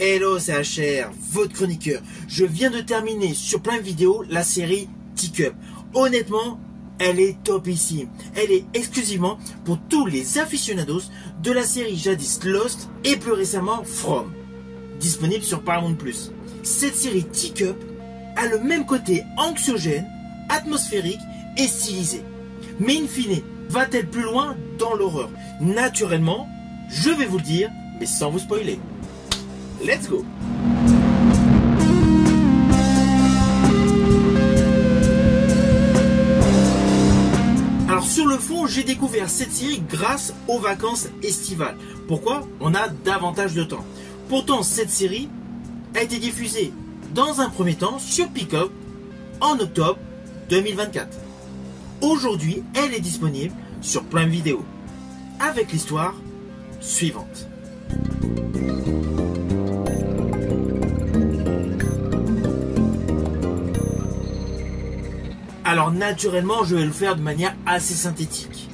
Hello, c'est HR, votre chroniqueur. Je viens de terminer sur Prime Video la série Teacup. Honnêtement, elle est topissime. Elle est exclusivement pour tous les aficionados de la série jadis Lost et plus récemment From, disponible sur Paramount+. Cette série Teacup a le même côté anxiogène, atmosphérique et stylisé. Mais in fine, va-t-elle plus loin dans l'horreur? Naturellement, je vais vous le dire, mais sans vous spoiler. Let's go! Alors sur le fond, j'ai découvert cette série grâce aux vacances estivales. Pourquoi? On a davantage de temps. Pourtant, cette série a été diffusée dans un premier temps sur Peacock en octobre 2024. Aujourd'hui, elle est disponible sur Prime Video avec l'histoire suivante. Alors naturellement, je vais le faire de manière assez synthétique.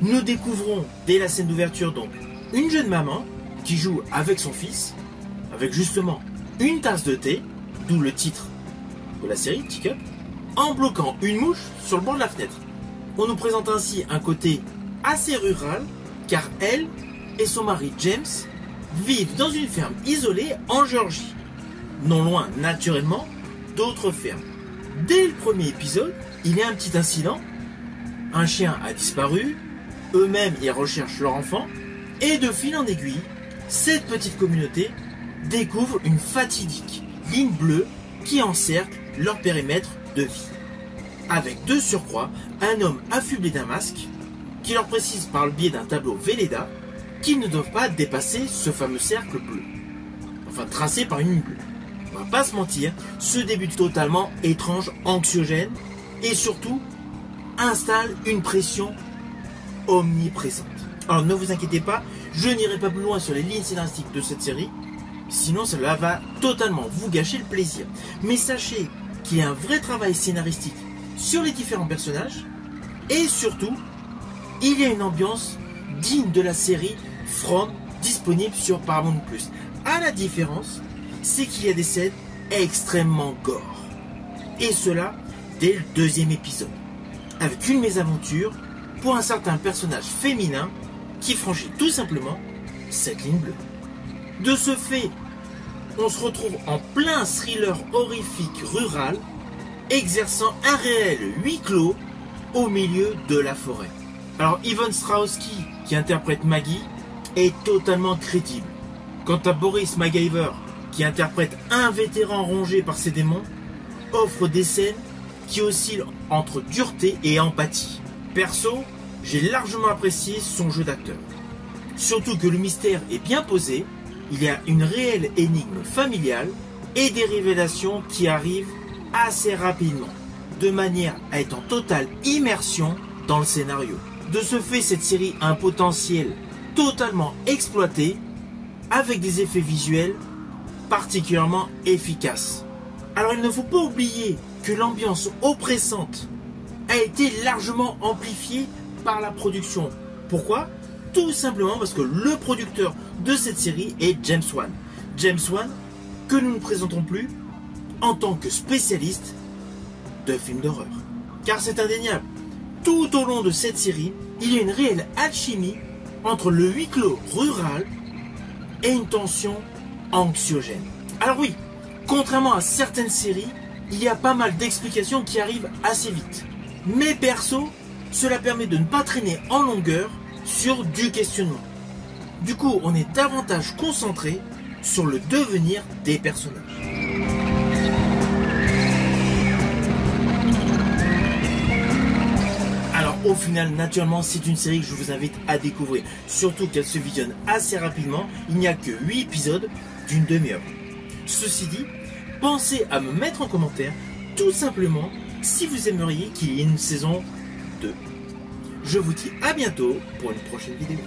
Nous découvrons dès la scène d'ouverture donc une jeune maman qui joue avec son fils, avec justement une tasse de thé, d'où le titre de la série, Teacup, en bloquant une mouche sur le bord de la fenêtre. On nous présente ainsi un côté assez rural, car elle et son mari James vivent dans une ferme isolée en Géorgie, non loin naturellement d'autres fermes. Dès le premier épisode, il y a un petit incident, un chien a disparu, eux-mêmes ils recherchent leur enfant, et de fil en aiguille, cette petite communauté découvre une fatidique ligne bleue qui encercle leur périmètre de vie. Avec de surcroît un homme affublé d'un masque qui leur précise par le biais d'un tableau Velleda qu'ils ne doivent pas dépasser ce fameux cercle bleu, enfin tracé par une ligne bleue. On va pas se mentir, ce début totalement étrange, anxiogène et surtout installe une pression omniprésente. Alors ne vous inquiétez pas, je n'irai pas plus loin sur les lignes scénaristiques de cette série, sinon cela va totalement vous gâcher le plaisir. Mais sachez qu'il y a un vrai travail scénaristique sur les différents personnages et surtout, il y a une ambiance digne de la série From disponible sur Paramount+. À la différence, c'est qu'il y a des scènes extrêmement gore. Et cela dès le deuxième épisode, avec une mésaventure pour un certain personnage féminin qui franchit tout simplement cette ligne bleue. De ce fait, on se retrouve en plein thriller horrifique rural, exerçant un réel huis clos au milieu de la forêt. Alors Yvonne Strahovski, qui interprète Maggie, est totalement crédible. Quant à Boris MacGyver, qui interprète un vétéran rongé par ses démons, offre des scènes qui oscillent entre dureté et empathie. Perso, j'ai largement apprécié son jeu d'acteur. Surtout que le mystère est bien posé, il y a une réelle énigme familiale et des révélations qui arrivent assez rapidement, de manière à être en totale immersion dans le scénario. De ce fait, cette série a un potentiel totalement exploité avec des effets visuels particulièrement efficaces. Alors il ne faut pas oublier que l'ambiance oppressante a été largement amplifiée par la production. Pourquoi? Tout simplement parce que le producteur de cette série est James Wan. James Wan, que nous ne présentons plus en tant que spécialiste de films d'horreur. Car c'est indéniable, tout au long de cette série, il y a une réelle alchimie entre le huis clos rural et une tension anxiogène. Alors oui, contrairement à certaines séries, il y a pas mal d'explications qui arrivent assez vite. Mais perso, cela permet de ne pas traîner en longueur sur du questionnement. Du coup, on est davantage concentré sur le devenir des personnages. Alors au final, naturellement, c'est une série que je vous invite à découvrir. Surtout qu'elle se visionne assez rapidement. Il n'y a que 8 épisodes d'une demi-heure. Ceci dit, pensez à me mettre en commentaire tout simplement si vous aimeriez qu'il y ait une saison 2. Je vous dis à bientôt pour une prochaine vidéo.